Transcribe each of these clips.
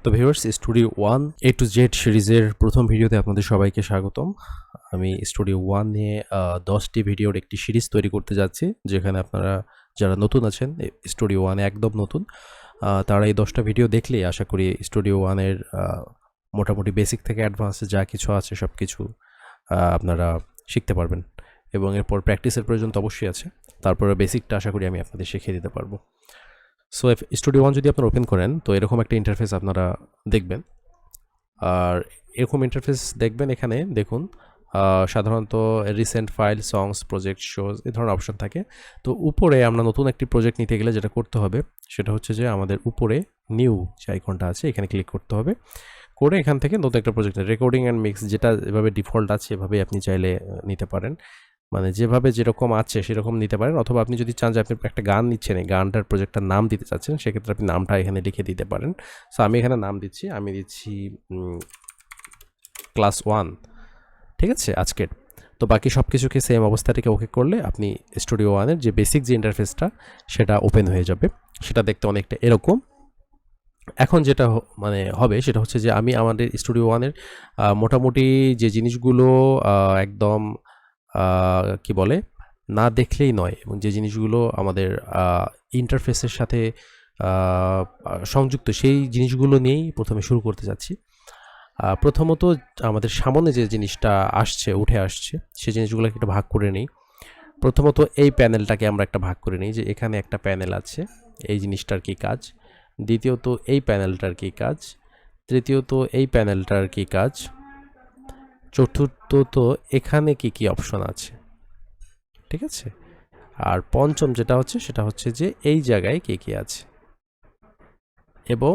তো viewers, studio one A to Z সিরিজের প্রথম ভিডিওতে আপনাদের সবাইকে স্বাগতম। আমি স্টুডিও ওয়ান নিয়ে 10টি ভিডিওর একটি সিরিজ তৈরি করতে যাচ্ছি, যেখানে আপনারা যারা নতুন আছেন, স্টুডিও ওয়ানে একদম নতুন, তারা এই 10টা ভিডিও দেখলেই আশা করি স্টুডিও ওয়ানের মোটামুটি বেসিক থেকে অ্যাডভান্সে যা কিছু আছে সব কিছু আপনারা শিখতে পারবেন। এবং এরপর প্র্যাকটিসের প্রয়োজন তো অবশ্যই আছে, তারপরে বেসিকটা আশা করি আমি আপনাদের শিখিয়ে দিতে পারবো। সো স্টুডিও ওয়ান যদি আপনারা ওপেন করেন তো এরকম একটা ইন্টারফেস আপনারা দেখবেন। আর এরকম ইন্টারফেস দেখবেন, এখানে দেখুন সাধারণত রিসেন্ট ফাইল, সংস, প্রজেক্ট, শোজ এই ধরনের অপশন থাকে। তো উপরে আমরা নতুন একটি প্রজেক্ট নিতে গেলে যেটা করতে হবে সেটা হচ্ছে যে আমাদের উপরে নিউ যে আইকনটা আছে এখানে ক্লিক করতে হবে, করে এখান থেকে নতুন একটা প্রজেক্ট রেকর্ডিং অ্যান্ড মিক্স, যেটা এভাবে ডিফল্ট আছে এভাবেই আপনি চাইলে নিতে পারেন, মানে যেভাবে যেরকম আছে সেরকম নিতে পারেন। অথবা আপনি যদি চান যে আপনি একটা গান নিচ্ছেন, এই গানটার প্রজেক্টটার নাম দিতে চাচ্ছেন, সেক্ষেত্রে আপনি নামটা এখানে লিখে দিতে পারেন। সো আমি এখানে নাম দিচ্ছি, আমি দিচ্ছি ক্লাস ওয়ান, ঠিক আছে, আজকের। তো বাকি সব কিছুকে সেম অবস্থাটিকে ওকে করলে আপনি স্টুডিও ওয়ানের যে বেসিক যে ইন্টারফেসটা সেটা ওপেন হয়ে যাবে। সেটা দেখতে অনেকটা এরকম। এখন যেটা মানে হবে সেটা হচ্ছে যে আমি আমাদের স্টুডিও ওয়ানের মোটামুটি যে জিনিসগুলো একদম কি বলে না দেখলেই নয়, এবং যে জিনিসগুলো আমাদের ইন্টারফেসের সাথে সংযুক্ত সেই জিনিসগুলো নিয়েই প্রথমে শুরু করতে যাচ্ছি। প্রথমত আমাদের সামনে যে জিনিসটা উঠে আসছে সেই জিনিসগুলোকে একটা ভাগ করে নিই। প্রথমত এই প্যানেলটাকে আমরা একটা ভাগ করে নিই, যে এখানে একটা প্যানেল আছে, এই জিনিসটার কী কাজ। দ্বিতীয়ত এই প্যানেলটার কী কাজ। তৃতীয়ত এই প্যানেলটার কী কাজ। চতুর্থত এখানে কি কি অপশন আছে, ঠিক আছে। আর পঞ্চম যেটা হচ্ছে সেটা হচ্ছে যে এই জায়গায় কে কী আছে, এবং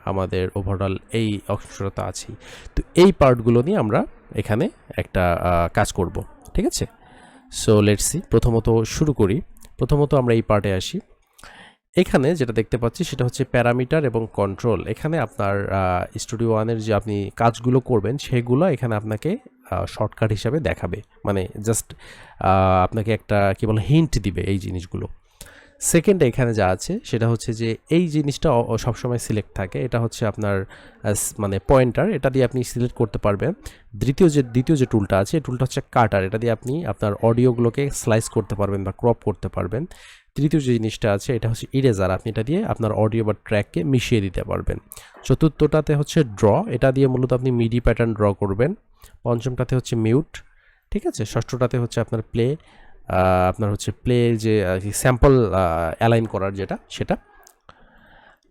আমাদের ওভারঅল এই অংশটা তো আছেই। তো এই পার্টগুলো নিয়ে আমরা এখানে একটা কাজ করব, ঠিক আছে। সো লেটস সি, প্রথমত শুরু করি। প্রথমত আমরা এই পার্টে আসি। এখানে যেটা দেখতে পাচ্ছি সেটা হচ্ছে প্যারামিটার এবং কন্ট্রোল। এখানে আপনার স্টুডিও ওয়ানের যে আপনি কাজগুলো করবেন সেগুলো এখানে আপনাকে শর্টকাট হিসাবে দেখাবে, মানে জাস্ট আপনাকে একটা কি বলে হিন্ট দিবে এই জিনিসগুলো। সেকেন্ডে এখানে যা আছে সেটা হচ্ছে যে এই জিনিসটা সবসময় সিলেক্ট থাকে, এটা হচ্ছে আপনার মানে পয়েন্টার, এটা দিয়ে আপনি সিলেক্ট করতে পারবেন। দ্বিতীয় যে টুলটা আছে এই টুলটা হচ্ছে কাটার, এটা দিয়ে আপনি আপনার অডিওগুলোকে স্লাইস করতে পারবেন বা ক্রপ করতে পারবেন। তৃতীয় যে জিনিসটা আছে এটা হচ্ছে ইরেজার, আপনি এটা দিয়ে আপনার অডিও বা ট্র্যাককে মিশিয়ে দিতে পারবেন। চতুর্থটাতে হচ্ছে ড্র, এটা দিয়ে মূলত আপনি মিডি প্যাটার্ন ড্র করবেন। পঞ্চমটাতে হচ্ছে মিউট, ঠিক আছে। ষষ্ঠটাতে হচ্ছে আপনার প্লে, আপনার হচ্ছে প্লে যে স্যাম্পল অ্যালাইন করার যেটা সেটা,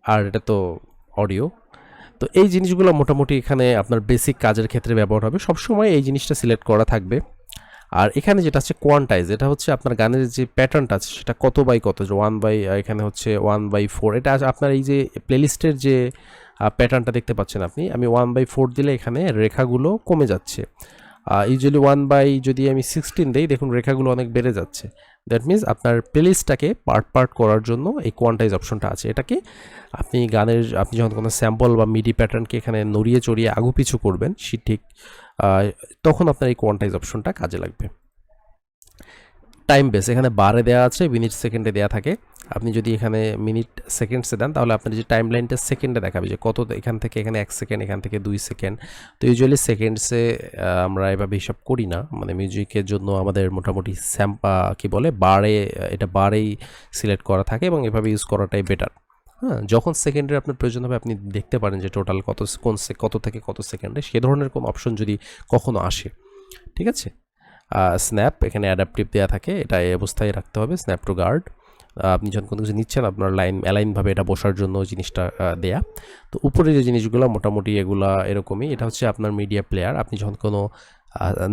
আর এটা তো অডিও। তো এই জিনিসগুলো মোটামুটি এখানে আপনার বেসিক কাজের ক্ষেত্রে ব্যবহার হবে, সবসময় এই জিনিসটা সিলেক্ট করা থাকবে। আর এখানে যেটা আছে কোয়ান্টাইজ, এটা হচ্ছে আপনার গানের যে প্যাটার্নটা আছে সেটা কত বাই কত, যে 1/, এখানে হচ্ছে 1/4, এটা আপনার এই যে প্লেলিস্টের যে প্যাটার্নটা দেখতে পাচ্ছেন আপনি, আমি 1/4 দিলে এখানে রেখাগুলো কমে যাচ্ছে। ইউজুয়ালি 1/, যদি আমি 16 দিই দেখুন রেখাগুলো অনেক বেড়ে যাচ্ছে। দ্যাট মিনস আপনার প্লেলিস্টটাকে পার্ট করার জন্য এই কোয়ান্টাইজ অপশনটা আছে। এটাকে আপনি যখন কোনো স্যাম্পল বা মিডি প্যাটার্নকে এখানে নড়িয়ে চড়িয়ে আগুপিছু করবেন ঠিক তখন আপনার এই কোয়ান্টাইজ অপশনটা কাজে লাগবে। টাইম বেস এখানে বারে দেওয়া আছে, মিনিট সেকেন্ডে দেওয়া থাকে। আপনি যদি এখানে মিনিট সেকেন্ডসে দেন তাহলে আপনার যে টাইম লাইনটা সেকেন্ডে দেখাবে, যে কত এখান থেকে এখানে 1 সেকেন্ড, এখান থেকে 2 সেকেন্ড। তো ইউজুয়ালি সেকেন্ডসে আমরা এভাবে হিসাব করি না, মানে মিউজিকের জন্য আমাদের মোটামুটি কি বলে এটা বারেই সিলেক্ট করা থাকে, এবং এভাবে ইউজ করাটাই বেটার। হ্যাঁ, যখন সেকেন্ডের আপনার প্রয়োজন হবে আপনি দেখতে পারেন যে টোটাল কত থেকে কত সেকেন্ডে, সে ধরনের কোনো অপশন যদি কখনো আসে, ঠিক আছে। স্ন্যাপ এখানে অ্যাডাপটিভ দেওয়া থাকে, এটা এই অবস্থায় রাখতে হবে, স্ন্যাপ টু গার্ড। আপনি যখন কোনো কিছু নিচ্ছেন আপনার অ্যালাইনভাবে এটা বসার জন্য জিনিসটা দেয়া। তো উপরে যে জিনিসগুলো মোটামুটি এগুলা এরকমই। এটা হচ্ছে আপনার মিডিয়া প্লেয়ার, আপনি যখন কোনো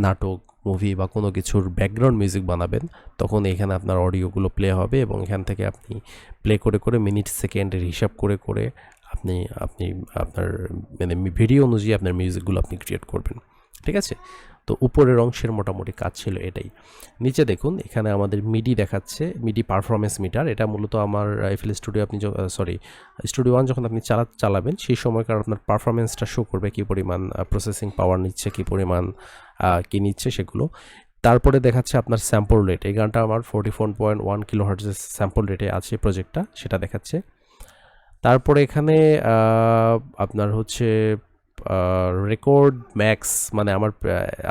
নাটক, মুভি বা কোনো কিছুর ব্যাকগ্রাউন্ড মিউজিক বানাবেন তখন এখানে আপনার অডিওগুলো প্লে হবে, এবং এখান থেকে আপনি প্লে করে করে মিনিট সেকেন্ডের হিসাব করে করে আপনি আপনার মানে ভিডিও অনুযায়ী আপনার মিউজিকগুলো আপনি ক্রিয়েট করবেন, ঠিক আছে। তো উপরের অংশের মোটামুটি কাজ ছিল এটাই। নিচে দেখুন এখানে আমাদের মিডি দেখাচ্ছে, মিডি পারফরমেন্স মিটার। এটা মূলত আমার এফএল স্টুডিও আপনি স্টুডিও ওয়ান যখন আপনি চালাবেন সেই সময়কার আপনার পারফরমেন্সটা শো করবে, কী পরিমাণ প্রসেসিং পাওয়ার নিচ্ছে, কী পরিমাণ কী নিচ্ছে সেগুলো। তারপরে দেখাচ্ছে আপনার স্যাম্পল রেট, এই গানটা আমার 44.1 কিলোহার্টজের স্যাম্পল রেটে আছে প্রজেক্টটা, সেটা দেখাচ্ছে। তারপরে এখানে আপনার হচ্ছে রেকর্ড ম্যাক্স, মানে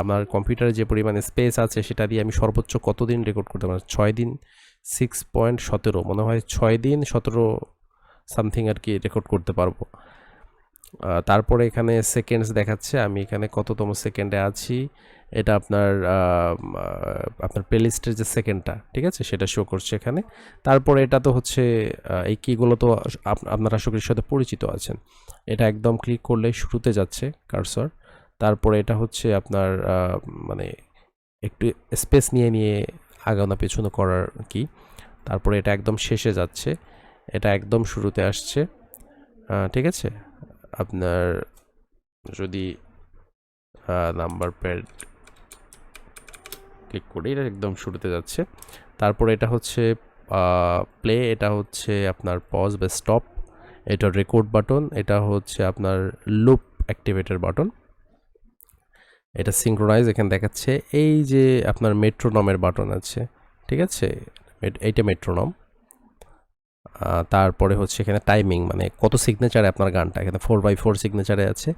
আমার কম্পিউটারে যে পরিমাণে স্পেস আছে সেটা দিয়ে আমি সর্বোচ্চ কতদিন রেকর্ড করতে পারি, 6 দিন, 6.17 মনে হয় 6 দিন 17 সামথিং আর কি রেকর্ড করতে পারবো। তারপরে এখানে সেকেন্ডস দেখাচ্ছে, আমি এখানে কততম সেকেন্ডে আছি, এটা আপনার প্লেলিস্টের যে সেকেন্ডটা, ঠিক আছে, সেটা শো করছে এখানে। তারপরে এটা তো হচ্ছে এই কিগুলো তো আপনারা আশা করি সাথে পরিচিত আছেন। এটা একদম ক্লিক করলে শুরুতে যাচ্ছে কার্সর, তারপরে এটা হচ্ছে আপনার মানে একটু স্পেস নিয়ে নিয়ে আগানো পেছনে করার কি, তারপরে এটা একদম শেষে যাচ্ছে, এটা একদম শুরুতে আসছে, ঠিক আছে। আপনার যদি নাম্বার প্যাড ক্লিক করি, এটা একদম শুরুতে যাচ্ছে। তারপরে এটা হচ্ছে প্লে, এটা হচ্ছে আপনার পজ বা স্টপ, এটা রেকর্ড বাটন, এটা হচ্ছে আপনার লুপ অ্যাক্টিভেটর বাটন, এটা সিঙ্ক্রোনাইজ এখানে দেখাচ্ছে। এই যে আপনার মেট্রোনমের বাটন আছে, ঠিক আছে, এইটা মেট্রোনম। তারপরে হচ্ছে এখানে টাইমিং, মানে কত সিগনেচারে আপনার গানটা, এখানে 4x4 সিগনেচারে আছে।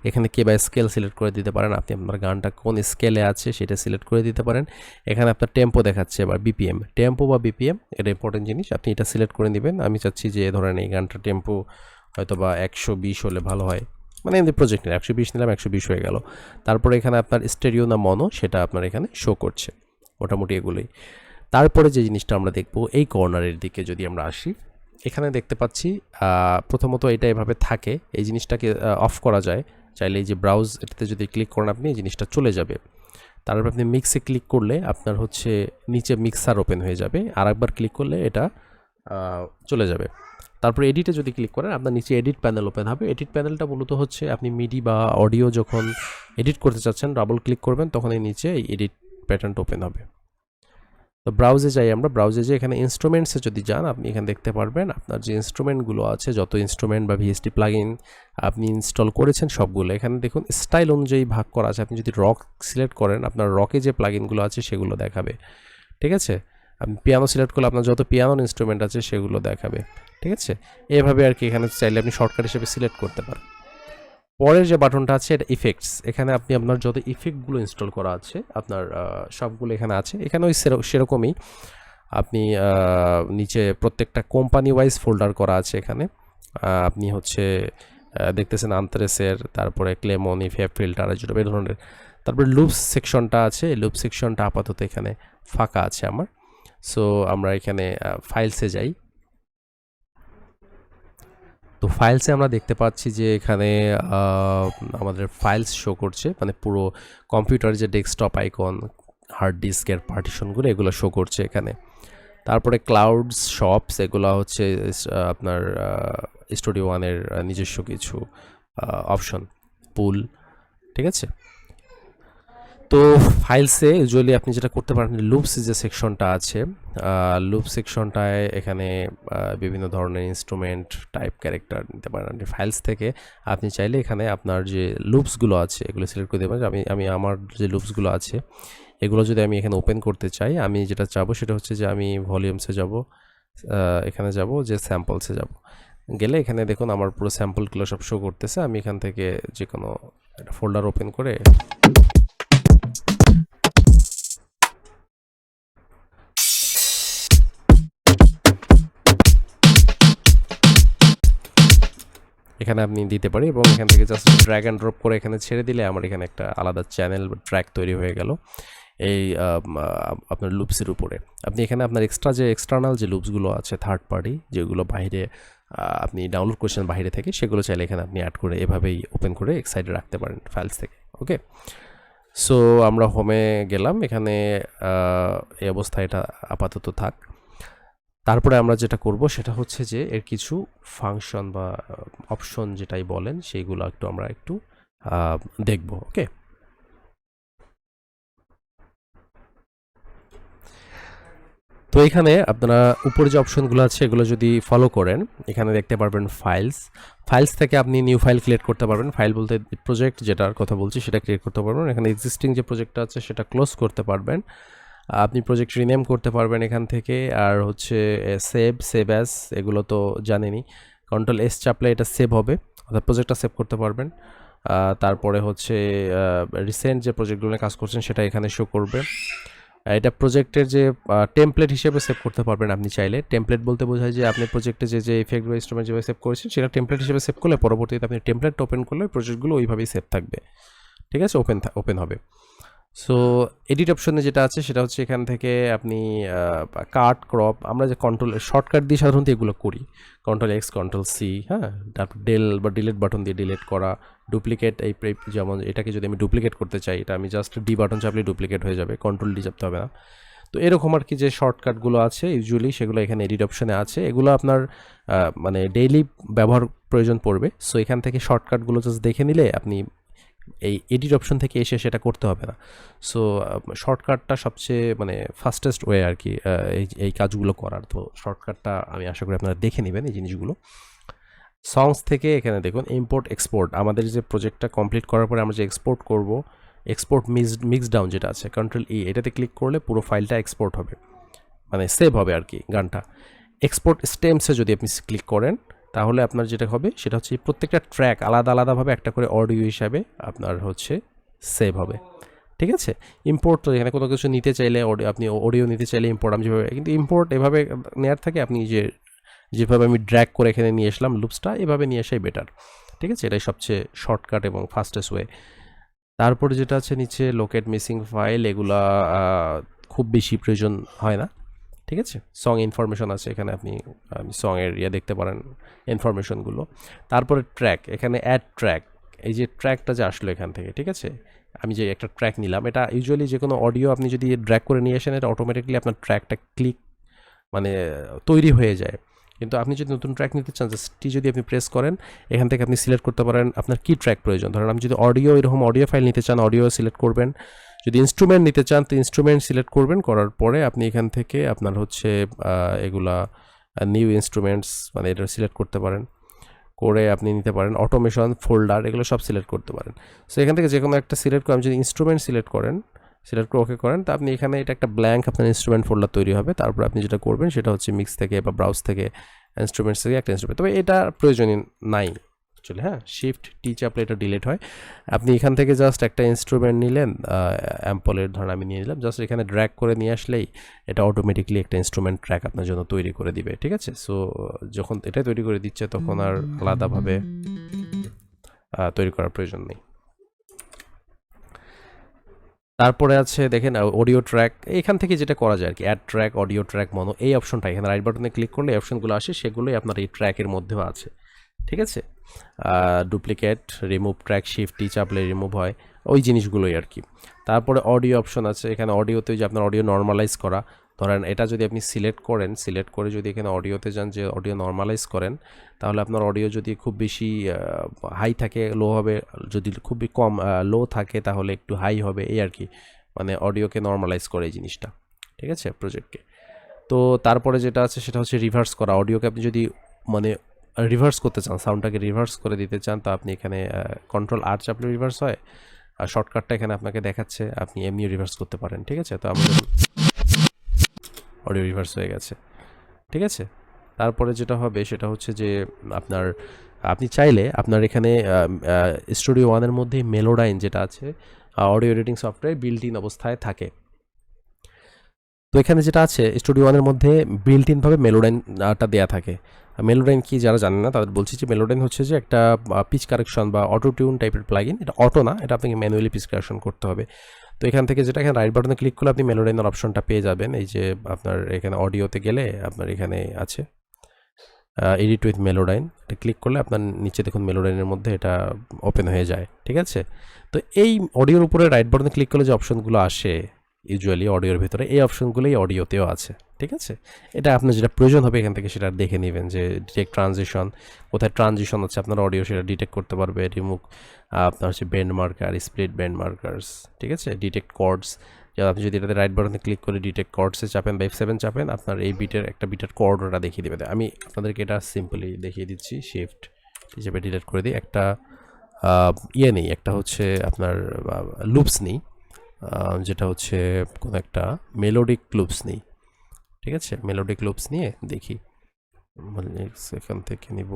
এখানে কে বা স্কেল সিলেক্ট করে দিতে পারেন, আপনি আপনার গানটা কোন স্কেলে আছে সেটা সিলেক্ট করে দিতে পারেন। এখানে আপনার টেম্পো দেখাচ্ছে, এবার বিপিএম, টেম্পো বা বিপিএম এটা ইম্পর্টেন্ট জিনিস, আপনি এটা সিলেক্ট করে নেবেন। আমি চাচ্ছি যে ধরেন এই গানটা টেম্পো হয়তো বা 120 হলে ভালো হয়, মানে এমনি প্রজেক্ট নিলাম 120 নিলাম, 120 হয়ে গেল। তারপরে এখানে আপনার স্টেরিও না মনো সেটা আপনার এখানে শো করছে, মোটামুটি এগুলোই। তারপরে যে জিনিসটা আমরা দেখব, এই কর্নারের দিকে যদি আমরা আসি, এখানে দেখতে পাচ্ছি প্রথমত এটা এভাবে থাকে, এই জিনিসটাকে অফ করা যায় চাইলে। এই যে ব্রাউজ, এটাতে যদি ক্লিক করেন আপনি, এই জিনিসটা চলে যাবে। তারপর আপনি মিক্সে ক্লিক করলে আপনার হচ্ছে নিচে মিক্সার ওপেন হয়ে যাবে, আর একবার ক্লিক করলে এটা চলে যাবে। তারপর এডিটে যদি ক্লিক করেন আপনার নিচে এডিট প্যানেল ওপেন হবে। এডিট প্যানেলটা মূলত হচ্ছে আপনি মিডি বা অডিও যখন এডিট করতে চাচ্ছেন, ডাবল ক্লিক করবেন, তখন এই নিচে এই এডিট প্যাটার্নটা ওপেন হবে। তো ব্রাউজে যাই আমরা, ব্রাউজে যে এখানে ইনস্ট্রুমেন্টসে যদি যান, আপনি এখানে দেখতে পারবেন আপনার যে ইনস্ট্রুমেন্টগুলো আছে, যত ইনস্ট্রুমেন্ট বা ভিএসটি প্লাগইন আপনি ইনস্টল করেছেন সবগুলো এখানে দেখুন স্টাইল অনুযায়ী ভাগ করা আছে। আপনি যদি রক সিলেক্ট করেন, আপনার রকে যে প্লাগইনগুলো আছে সেগুলো দেখাবে, ঠিক আছে। আপনি পিয়ানো সিলেক্ট করলে আপনার যত পিয়ানোর ইনস্ট্রুমেন্ট আছে সেগুলো দেখাবে, ঠিক আছে। এভাবে আর কি এখানে চাইলে আপনি শর্টকাট হিসেবে সিলেক্ট করতে পারেন। পরের যে বাটনটা আছে এটা ইফেক্টস, এখানে আপনি আপনার যত ইফেক্টগুলো ইনস্টল করা আছে আপনার সবগুলো এখানে আছে। এখানে ওই সেরকমই আপনি নিচে প্রত্যেকটা কোম্পানি ওয়াইজ ফোল্ডার করা আছে এখানে। আপনি হচ্ছে দেখতেছেন আন্তারেসের, তারপরে ক্লেমন, ইফেক্ট ফিল্টার, এই ধরনের। তারপরে লুপস সেকশনটা আছে, লুপ সেকশনটা আপাতত এখানে ফাঁকা আছে আমার। সো আমরা এখানে ফাইলসে যাই। তো ফাইলসে আমরা দেখতে পাচ্ছি যে এখানে আমাদের ফাইলস শো করছে, মানে পুরো কম্পিউটার যে ডেস্কটপ আইকন, হার্ড ডিস্কের পার্টিশনগুলো এগুলো শো করছে এখানে। তারপরে ক্লাউডস, শপস, এগুলো হচ্ছে আপনার স্টুডিও ওয়ানের নিজস্ব কিছু অপশন, পুল, ঠিক আছে। তো ফাইলসে ইউজুয়ালি আপনি যেটা করতে পারেন, লুপস যে সেকশনটা আছে, লুপ সেকশনটায় এখানে বিভিন্ন ধরনের ইনস্ট্রুমেন্ট টাইপ ক্যারেক্টার নিতে পারেন আপনি ফাইলস থেকে। আপনি চাইলে এখানে আপনার যে লুপসগুলো আছে এগুলো সিলেক্ট করে দেবেন। আমি আমার যে লুপসগুলো আছে এগুলো যদি আমি এখানে ওপেন করতে চাই, আমি যেটা চাবো সেটা হচ্ছে যে আমি ভলিউমসে যাব, এখানে যাব যে স্যাম্পলসে যাব, গেলে এখানে দেখুন আমার পুরো স্যাম্পলগুলো সব শো করতেছে। আমি এখান থেকে যে কোনো একটা ফোল্ডার ওপেন করে এখানে আপনি দিতে পারি, এবং এখান থেকে জাস্ট ড্র্যাগ অ্যান্ড ড্রপ করে এখানে ছেড়ে দিলে আমার এখানে একটা আলাদা চ্যানেল বা ট্র্যাক তৈরি হয়ে গেল এই আপনার লুপসের উপরে। আপনি এখানে আপনার এক্সটার্নাল যে লুপসগুলো আছে, থার্ড পার্টি যেগুলো বাইরে আপনি ডাউনলোড করছেন বাইরে থেকে, সেগুলো চাইলে এখানে আপনি অ্যাড করে এভাবেই ওপেন করে এক সাইডে রাখতে পারেন ফাইলস থেকে। ওকে, সো আমরা হোমে গেলাম, এখানে এই অবস্থায় এটা আপাতত থাক। তারপরে আমরা যেটা করব সেটা হচ্ছে যে এর কিছু ফাংশন বা অপশন যেটাই বলেন সেইগুলো আমরা একটু দেখব। ওকে, তো এখানে আপনারা উপরে যে অপশনগুলো আছে এগুলো যদি ফলো করেন, এখানে দেখতে পারবেন ফাইলস থেকে আপনি নিউ ফাইল ক্রিয়েট করতে পারবেন। ফাইল বলতে প্রজেক্ট যেটার কথা বলছি সেটা ক্রিয়েট করতে পারবেন। এখানে এক্সিস্টিং যে প্রজেক্টটা আছে সেটা ক্লোজ করতে পারবেন। আপনি প্রজেক্ট রিনেম করতে পারবেন এখান থেকে। আর হচ্ছে সেভ অ্যাজ, এগুলো তো জানেনই। কন্ট্রোল এস চাপলে এটা সেভ হবে, অর্থাৎ প্রজেক্টটা সেভ করতে পারবেন। তারপরে হচ্ছে রিসেন্ট যে প্রজেক্টগুলো কাজ করছেন সেটা এখানে শো করবে। এটা প্রজেক্টের যে টেমপ্লেট হিসেবে সেভ করতে পারবেন আপনি চাইলে। টেমপ্লেট বলতে বোঝায় যে আপনি প্রজেক্টে যে ইফেক্ট বা ইনস্ট্রুমেন্ট যেভাবে সেভ করেছেন সেটা টেমপ্লেট হিসেবে সেভ করলে পরবর্তীতে আপনি টেমপ্লেটটা ওপেন করলে প্রজেক্টগুলো ওইভাবেই সেভ থাকবে, ঠিক আছে, ওপেন হবে। সো এডিট অপশনে যেটা আছে সেটা হচ্ছে এখান থেকে আপনি কাট ক্রপ, আমরা যে কন্ট্রোল শর্টকাট দিয়ে সাধারণত এগুলো করি, কন্ট্রোল এক্স কন্ট্রোল সি, হ্যাঁ, তারপর ডেল বা ডিলিট বাটন দিয়ে ডিলিট করা, ডুপ্লিকেট এই যেমন এটাকে যদি আমি ডুপ্লিকেট করতে চাই এটা আমি জাস্ট ডি বাটন চাপলে ডুপ্লিকেট হয়ে যাবে, কন্ট্রোল ডি চাপতে হবে না। তো এরকম আর কি যে শর্টকাটগুলো আছে ইউজুয়ালি সেগুলো এখানে এডিট অপশনে আছে, এগুলো আপনার মানে ডেইলি ব্যবহার প্রয়োজন পড়বে। সো এখান থেকে শর্টকাটগুলো জাস্ট দেখে নিলে আপনি এই এডিট অপশন থেকে এসে সেটা করতে হবে না। সো শর্টকাটটা সবচেয়ে মানে ফাস্টেস্ট ওয়ে আর কি এই কাজগুলো করার। তো শর্টকাটটা আমি আশা করি আপনারা দেখে নেবেন এই জিনিসগুলো। সংস থেকে এখানে দেখুন ইম্পোর্ট এক্সপোর্ট, আমাদের যে প্রজেক্টটা কমপ্লিট করার পরে আমরা যে এক্সপোর্ট করব, এক্সপোর্ট মিক্স ডাউন যেটা আছে কন্ট্রোল ই, এটাতে ক্লিক করলে পুরো ফাইলটা এক্সপোর্ট হবে, মানে সেভ হবে আর কি গানটা। এক্সপোর্ট স্টেমসে যদি আপনি ক্লিক করেন তাহলে আপনার যেটা হবে সেটা হচ্ছে প্রত্যেকটা ট্র্যাক আলাদাভাবে একটা করে অডিও হিসাবে আপনার হচ্ছে সেভ হবে, ঠিক আছে। ইম্পোর্ট তো এখানে কোনো কিছু নিতে চাইলে আপনি অডিও নিতে চাইলে ইম্পোর্ট, আমি যেভাবে, কিন্তু ইম্পোর্ট এভাবে নেওয়ার থাকে আপনি যেভাবে আমি ড্র্যাগ করে এখানে নিয়ে আসলাম লুপসটা, এভাবে নিয়ে আসাই বেটার, ঠিক আছে, এটাই সবচেয়ে শর্টকাট এবং ফাস্টেস্ট ওয়ে। তারপরে যেটা আছে নিচে লোকেট মিসিং ফাইল, এগুলা খুব বেশি প্রয়োজন হয় না, ঠিক আছে। সং ইনফরমেশন আছে এখানে, আপনি সংয়ের দেখতে পারেন ইনফরমেশনগুলো। তারপরে ট্র্যাক, এখানে অ্যাড ট্র্যাক, এই যে ট্র্যাকটা যে আসলো এখান থেকে, ঠিক আছে, আমি যে একটা ট্র্যাক নিলাম, এটা ইউজুয়ালি যে কোনো অডিও আপনি যদি ড্র্যাগ করে নিয়ে আসেন এটা অটোমেটিকলি আপনার ট্র্যাকটা মানে তৈরি হয়ে যায়। কিন্তু আপনি যদি নতুন ট্র্যাক নিতে চান, জাস্ট যদি আপনি প্রেস করেন এখান থেকে আপনি সিলেক্ট করতে পারেন আপনার কি ট্র্যাক প্রয়োজন। ধরেন আপনি যদি এরকম অডিও ফাইল নিতে চান অডিও সিলেক্ট করবেন, যদি ইনস্ট্রুমেন্ট নিতে চান তো ইনস্ট্রুমেন্ট সিলেক্ট করবেন, করার পরে আপনি এখান থেকে আপনার হচ্ছে এগুলা নিউ ইনস্ট্রুমেন্টস মানে এটা সিলেক্ট করতে পারেন, করে আপনি নিতে পারেন অটোমেশন ফোল্ডার, এগুলো সব সিলেক্ট করতে পারেন। সো এখান থেকে যে কোনো একটা সিলেক্ট করে, যদি ইনস্ট্রুমেন্ট সিলেক্ট করে ওকে করেন, তো আপনি এখানে এটা একটা ব্ল্যাঙ্ক আপনার ইনস্ট্রুমেন্ট ফোল্ডার তৈরি হবে। তারপর আপনি যেটা করবেন সেটা হচ্ছে মিক্স থেকে বা ব্রাউজ থেকে ইনস্ট্রুমেন্টস থেকে একটা ইনস্ট্রুমেন্ট, তবে এটা প্রয়োজনীয় নাই অ্যাকচুয়ালি, হ্যাঁ, শিফট টি চাপলে এটা ডিলিট হয়। আপনি এখান থেকে জাস্ট একটা ইনস্ট্রুমেন্ট নিলেন, অ্যাম্পলের ধরুন আমি নিয়ে নিলাম, জাস্ট এখানে ড্র্যাগ করে নিয়ে আসলেই এটা অটোমেটিকলি একটা ইনস্ট্রুমেন্ট ট্র্যাক আপনার জন্য তৈরি করে দিবে, ঠিক আছে। সো যখন এটা তৈরি করে দিচ্ছে তখন আর আলাদাভাবে তৈরি করার প্রয়োজন নেই। তারপরে আছে দেখেন অডিও ট্র্যাক, এখান থেকে যেটা করা যায় আর কি, অ্যাড ট্র্যাক, অডিও ট্র্যাক, মনো, এই অপশনটা এখানে রাইট বাটনে ক্লিক করলে এই অপশনগুলো আসে, সেগুলোই আপনার এই ট্র্যাকের মধ্যেও আছে, ঠিক আছে। ডুপ্লিকেট, রিমুভ ট্র্যাক, শিফট টি চাপলে রিমুভ হয়, ওই জিনিসগুলোই আর কি। তারপরে অডিও অপশন আছে এখানে, অডিওতে যে আপনার অডিও নর্মালাইজ করা, ধরেন এটা যদি আপনি সিলেক্ট করে যদি এখানে অডিওতে যান যে অডিও নর্মালাইজ করেন, তাহলে আপনার অডিও যদি খুব বেশি হাই থাকে লো হবে, যদি খুবই কম লো থাকে তাহলে একটু হাই হবে, এই আর কি, মানে অডিওকে নর্মালাইজ করে এই জিনিসটা, ঠিক আছে, প্রজেক্টকে। তো তারপরে যেটা আছে সেটা হচ্ছে রিভার্স করা, অডিওকে আপনি যদি মানে রিভার্স করতে চান, সাউন্ডটাকে রিভার্স করে দিতে চান, তো আপনি এখানে কন্ট্রোল আর চাপলে রিভার্স হয়, আর শর্টকাটটা এখানে আপনাকে দেখাচ্ছে, আপনি এমনি রিভার্স করতে পারেন, ঠিক আছে। তো আমাদের অডিও রিভার্স হয়ে গেছে, ঠিক আছে। তারপরে যেটা হবে সেটা হচ্ছে যে আপনি চাইলে আপনার এখানে স্টুডিও ওয়ানের মধ্যে মেলোডাইন যেটা আছে audio editing software built in অবস্থায় থাকে। তো এখানে যেটা আছে স্টুডিও ওয়ানের মধ্যে বিল্ট ইনভাবে মেলোডাইনটা দেওয়া থাকে। মেলোডাইন কি যারা জানেন না তাদের বলছি যে মেলোডাইন হচ্ছে যে একটা পিচ কারেকশন বা অটো টিউন টাইপের প্লাগইন, এটা অটো না, এটা আপনাকে ম্যানুয়ালি পিচ কারেকশন করতে হবে। তো এখান থেকে যেটা এখানে রাইট বাটনে ক্লিক করলে আপনি মেলোডাইনের অপশনটা পেয়ে যাবেন, এই যে আপনার এখানে অডিওতে গেলে আপনার এখানে আছে এডিট উইথ মেলোডাইন, এটা ক্লিক করলে আপনার নিচে দেখুন মেলোডাইনের মধ্যে এটা ওপেন হয়ে যায়, ঠিক আছে। তো এই অডিওর উপরে রাইট বাটনে ক্লিক করলে যে অপশনগুলো আসে ইউজুয়ালি অডিওর ভিতরে, এই অপশনগুলোই অডিওতেও আছে, ঠিক আছে। এটা আপনার যেটা প্রয়োজন হবে এখান থেকে সেটা দেখে নেবেন, যে ডিটেক্ট ট্রানজিশন, কোথায় ট্রানজিশন হচ্ছে আপনার অডিও সেটা ডিটেক্ট করতে পারবে, রিমুভ আপনার হচ্ছে bend marker, split bend markers, ঠিক আছে, ডিটেক্ট কর্ডস, আপনি যদি এটাতে রাইট বাটনে ক্লিক করে ডিটেক্ট কর্ডসে চাপেন বা F7 চাপেন, আপনার এই একটা বিটের কর্ড ওটা দেখিয়ে দেবে। আমি আপনাদেরকে এটা সিম্পলি দেখিয়ে দিচ্ছি, শিফট হিসেবে ডিলিট করে দিই, একটা নেই, একটা হচ্ছে আপনার লুপস নেই, যেটা হচ্ছে কোনো একটা মেলোডিক লুপস নেই, ঠিক আছে, মেলোডিক লুপস নিয়ে দেখি এখান থেকে নিব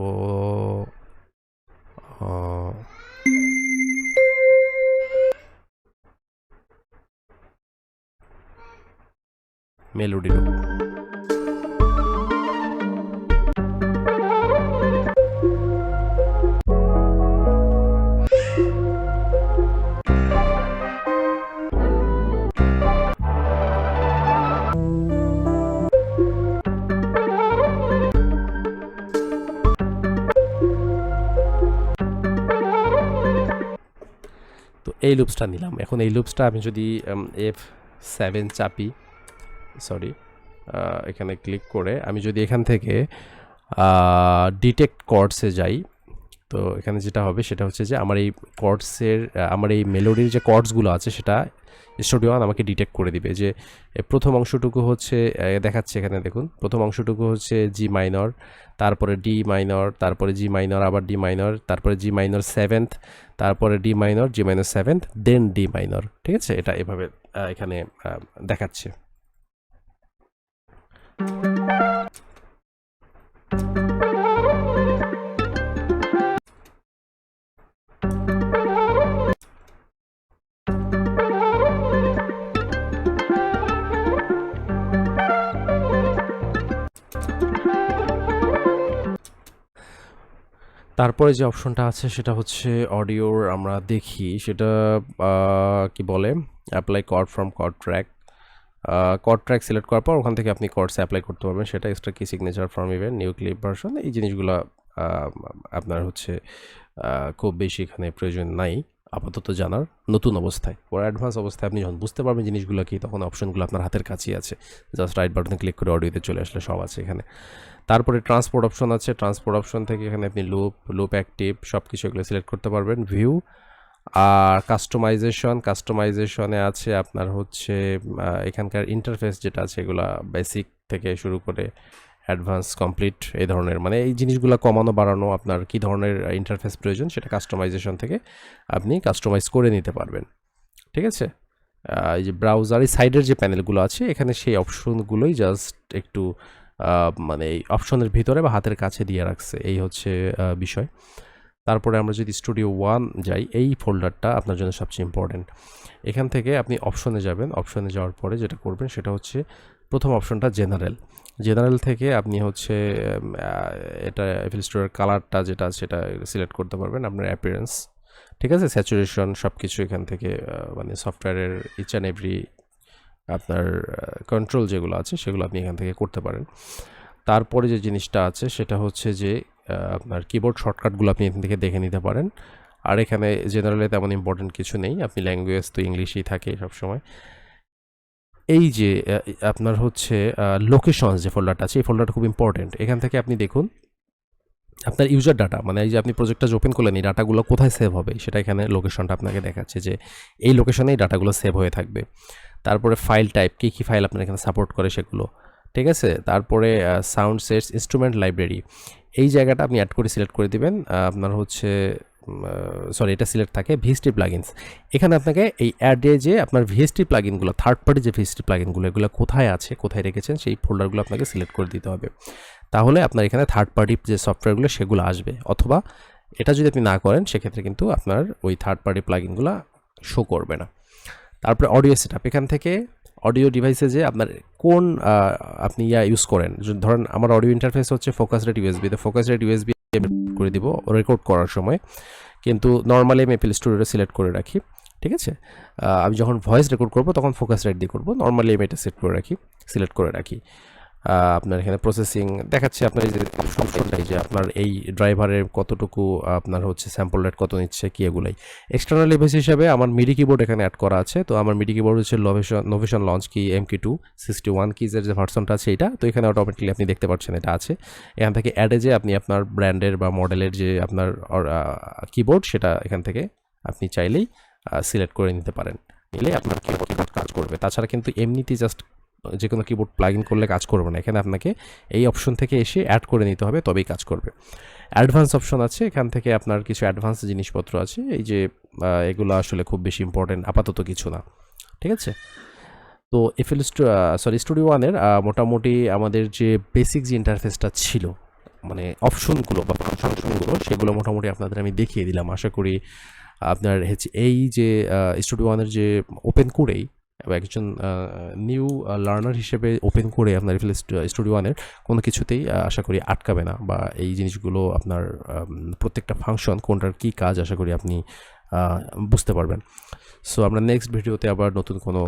মেলোডি লুপ। তো এই লুপসটা নিলাম। এখন এই লুপসটা আমি যদি F7 চাপি, সরি এখানে ক্লিক করে আমি যদি এখান থেকে ডিটেক্ট কর্ডসে যাই, তো এখানে যেটা হবে সেটা হচ্ছে যে আমার এই কর্ডসের আমার এই মেলোডির যে কর্ডসগুলো আছে সেটা স্টুডিও ওয়ান আমাকে ডিটেক্ট করে দিবে যে প্রথম অংশটুকু হচ্ছে দেখাচ্ছে এখানে দেখুন, প্রথম অংশটুকু হচ্ছে জি মাইনর, তারপরে ডি মাইনর, তারপরে জি মাইনর, আবার ডি মাইনর, তারপরে জি মাইনর সেভেন্থ, তারপরে ডি মাইনর, জি মাইনর সেভেন্থ, দেন ডি মাইনর। ঠিক আছে, এটা এভাবে এখানে দেখাচ্ছে। তারপরে যে অপশনটা আছে সেটা হচ্ছে অডিওর, আমরা দেখি সেটা কি বলে, apply chord from chord track. Chord track select করার পর ওখান থেকে আপনি কর্ডসে অ্যাপ্লাই করতে পারবেন, সেটা এক্সট্রা কি signature from event, new clip version, এই জিনিসগুলো আপনার হচ্ছে খুব বেশি এখানে প্রয়োজন নাই আপাতত জানার নতুন অবস্থায়। পরে অ্যাডভান্স অবস্থায় আপনি যখন বুঝতে পারবেন জিনিসগুলো কি, তখন অপশনগুলো আপনার হাতের কাছেই আছে, জাস্ট রাইট বাটনে ক্লিক করে অডিওতে চলে আসলে সব আছে এখানে। তারপরে ট্রান্সপোর্ট অপশন আছে, ট্রান্সপোর্ট অপশন থেকে এখানে আপনি লুপ অ্যাক্টিভ সব কিছু এগুলো সিলেক্ট করতে পারবেন। ভিউ আর কাস্টমাইজেশনে আছে আপনার হচ্ছে এখানকার ইন্টারফেস যেটা আছে এগুলা বেসিক থেকে শুরু করে অ্যাডভান্স, কমপ্লিট, এই ধরনের মানে এই জিনিসগুলো কমানো বাড়ানো আপনার কী ধরনের ইন্টারফেস প্রয়োজন সেটা কাস্টমাইজেশন থেকে আপনি কাস্টমাইজ করে নিতে পারবেন। ঠিক আছে, এই যে ব্রাউজার এই সাইডের যে প্যানেলগুলো আছে এখানে সেই অপশনগুলোই জাস্ট একটু মানে এই অপশনের ভিতরে বা হাতের কাছে দিয়ে রাখছে, এই হচ্ছে বিষয়। তারপরে আমরা যদি স্টুডিও ওয়ান যাই, এই ফোল্ডারটা আপনার জন্য সবচেয়ে ইম্পর্টেন্ট। এখান থেকে আপনি অপশনে যাবেন, অপশনে যাওয়ার পরে যেটা করবেন সেটা হচ্ছে প্রথম অপশনটা জেনারেল থেকে আপনি হচ্ছে এটা এফএল স্টোরের কালারটা যেটা সেটা সিলেক্ট করতে পারবেন, আপনার অ্যাপিয়ারেন্স, ঠিক আছে, স্যাচুরেশন সব কিছু এখান থেকে মানে সফটওয়্যারের ইচ অ্যান্ড এভরি আপনার কন্ট্রোল যেগুলো আছে সেগুলো আপনি এখান থেকে করতে পারেন। তারপরে যে জিনিসটা আছে সেটা হচ্ছে যে আপনার কিবোর্ড শর্টকাটগুলো আপনি এখান থেকে দেখে নিতে পারেন। আর এখানে জেনারেলে তেমন ইম্পর্টেন্ট কিছু নেই, আপনি ল্যাঙ্গুয়েজ তো ইংলিশই থাকে সবসময়। এই যে আপনার হচ্ছে লোকেশনস যে ফোল্ডারটা আছে এই ফোল্ডারটা খুব ইম্পর্টেন্ট। এখান থেকে আপনি দেখুন আপনার ইউজার ডাটা, মানে এই যে আপনি প্রজেক্টটা ওপেন করলেন এই ডাটাগুলো কোথায় সেভ হবে সেটা এখানে লোকেশনটা আপনাকে দেখাচ্ছে যে এই লোকেশনেই ডাটাগুলো সেভ হয়ে থাকবে। তারপরে ফাইল টাইপ, কী কী ফাইল আপনার এখানে সাপোর্ট করে সেগুলো, ঠিক আছে। তারপরে সাউন্ড সেটস, ইনস্ট্রুমেন্ট লাইব্রেরি, এই জায়গাটা আপনি অ্যাড করে সিলেক্ট করে দিবেন। আপনার হচ্ছে সরি এটা সিলেক্ট থাকে ভিএসটি প্লাগিনস, এখানে আপনাকে এই অ্যাডে যে আপনার ভিএসটি প্লাগিনগুলো, থার্ড পার্টি যে ভিএসটি প্লাগিনগুলো এগুলো কোথায় আছে, কোথায় রেখেছেন সেই ফোল্ডারগুলো আপনাকে সিলেক্ট করে দিতে হবে। তাহলে আপনার এখানে থার্ড পার্টি যে সফটওয়্যারগুলো সেগুলো আসবে, অথবা এটা যদি আপনি না করেন সেক্ষেত্রে কিন্তু আপনার ওই থার্ড পার্টি প্লাগিনগুলো শো করবে না। তারপরে অডিও সেটআপ, এখান থেকে অডিও ডিভাইসে যে আপনার কোন আপনি ইউজ করেন, ধরেন আমার অডিও ইন্টারফেস হচ্ছে ফোকাস রেট ইউএসবি, তো ফোকাস রেট ইউএসবি করে দিব রেকর্ড করার সময়, কিন্তু নর্মালি আমি এফএল স্টুডিওটা সিলেক্ট করে রাখি, ঠিক আছে। আমি যখন ভয়েস রেকর্ড করব তখন ফোকাস রেট দিয়ে করব, নর্মালি আমি এটা সিলেক্ট করে রাখি। আপনার এখানে প্রসেসিং দেখাচ্ছে, আপনার এই যে অপশনটাই যে আপনার এই ড্রাইভারের কতটুকু আপনার হচ্ছে স্যাম্পল রেট কত নিচ্ছে কি, এগুলাই এক্সটার্নাল ডিভাইস হিসাবে আমার মিডি কিবোর্ড এখানে অ্যাড করা আছে। তো আমার মিডি কিবোর্ড হচ্ছে নোভেশন লঞ্চ কি MK2 61 কিজের যে ভার্সনটা আছে এইটা, তো এখানে অটোমেটিকলি আপনি দেখতে পাচ্ছেন এটা আছে। এখান থেকে অ্যাডে যে আপনি আপনার ব্র্যান্ডের বা মডেলের যে আপনার কিবোর্ড সেটা এখান থেকে আপনি চাইলেই সিলেক্ট করে নিতে পারেন, নিলে আপনার কিবোর্ড কাজ করবে। তাছাড়া কিন্তু এমনিতেই জাস্ট যে কোনো কিবোর্ড প্লাগ ইন করলে কাজ করবে না, এখানে আপনাকে এই অপশন থেকে এসে অ্যাড করে নিতে হবে তবেই কাজ করবে। অ্যাডভান্স অপশন আছে, এখান থেকে আপনার কিছু অ্যাডভান্স জিনিসপত্র আছে, এই যে এগুলো আসলে খুব বেশি ইম্পর্টেন্ট আপাতত কিছু না, ঠিক আছে। তো স্টুডিও ওয়ানের মোটামুটি আমাদের যে বেসিক যে ইন্টারফেসটা ছিল মানে অপশনগুলো বা ফাংশনগুলো সেগুলো মোটামুটি আপনাদের আমি দেখিয়ে দিলাম। আশা করি আপনার হচ্ছে এই যে স্টুডিও ওয়ানের যে ওপেন করেই বা একজন নিউ লার্নার হিসেবে ওপেন করে আপনার এফএল স্টুডিও ওয়ানের কোনো কিছুতেই আশা করি আটকাবে না, বা এই জিনিসগুলো আপনার প্রত্যেকটা ফাংশন কোনটার কী কাজ আশা করি আপনি বুঝতে পারবেন। সো আমরা নেক্সট ভিডিওতে আবার নতুন কোনো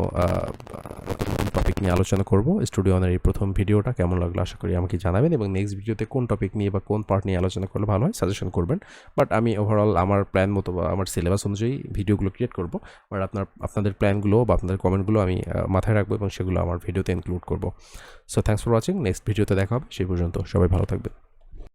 টপিক নিয়ে আলোচনা করব। স্টুডিও ওয়ানের এই প্রথম ভিডিওটা কেমন লাগলো আশা করি আমাকে জানাবেন, এবং নেক্সট ভিডিওতে কোন টপিক নিয়ে বা কোন পার্ট নিয়ে আলোচনা করলে ভালো হয় সাজেশন করবেন। বাট আমি ওভারঅল আমার প্ল্যান মতো বা আমার সিলেবাস অনুযায়ী ভিডিওগুলো ক্রিয়েট করব। বাট আপনাদের প্ল্যানগুলো বা আপনাদের কমেন্টগুলো আমি মাথায় রাখবো এবং সেগুলো আমার ভিডিওতে ইনক্লুড করব। So thanks for watching. Next ভিডিওতে দেখা হবে। সেই পর্যন্ত সবাই ভালো থাকবেন।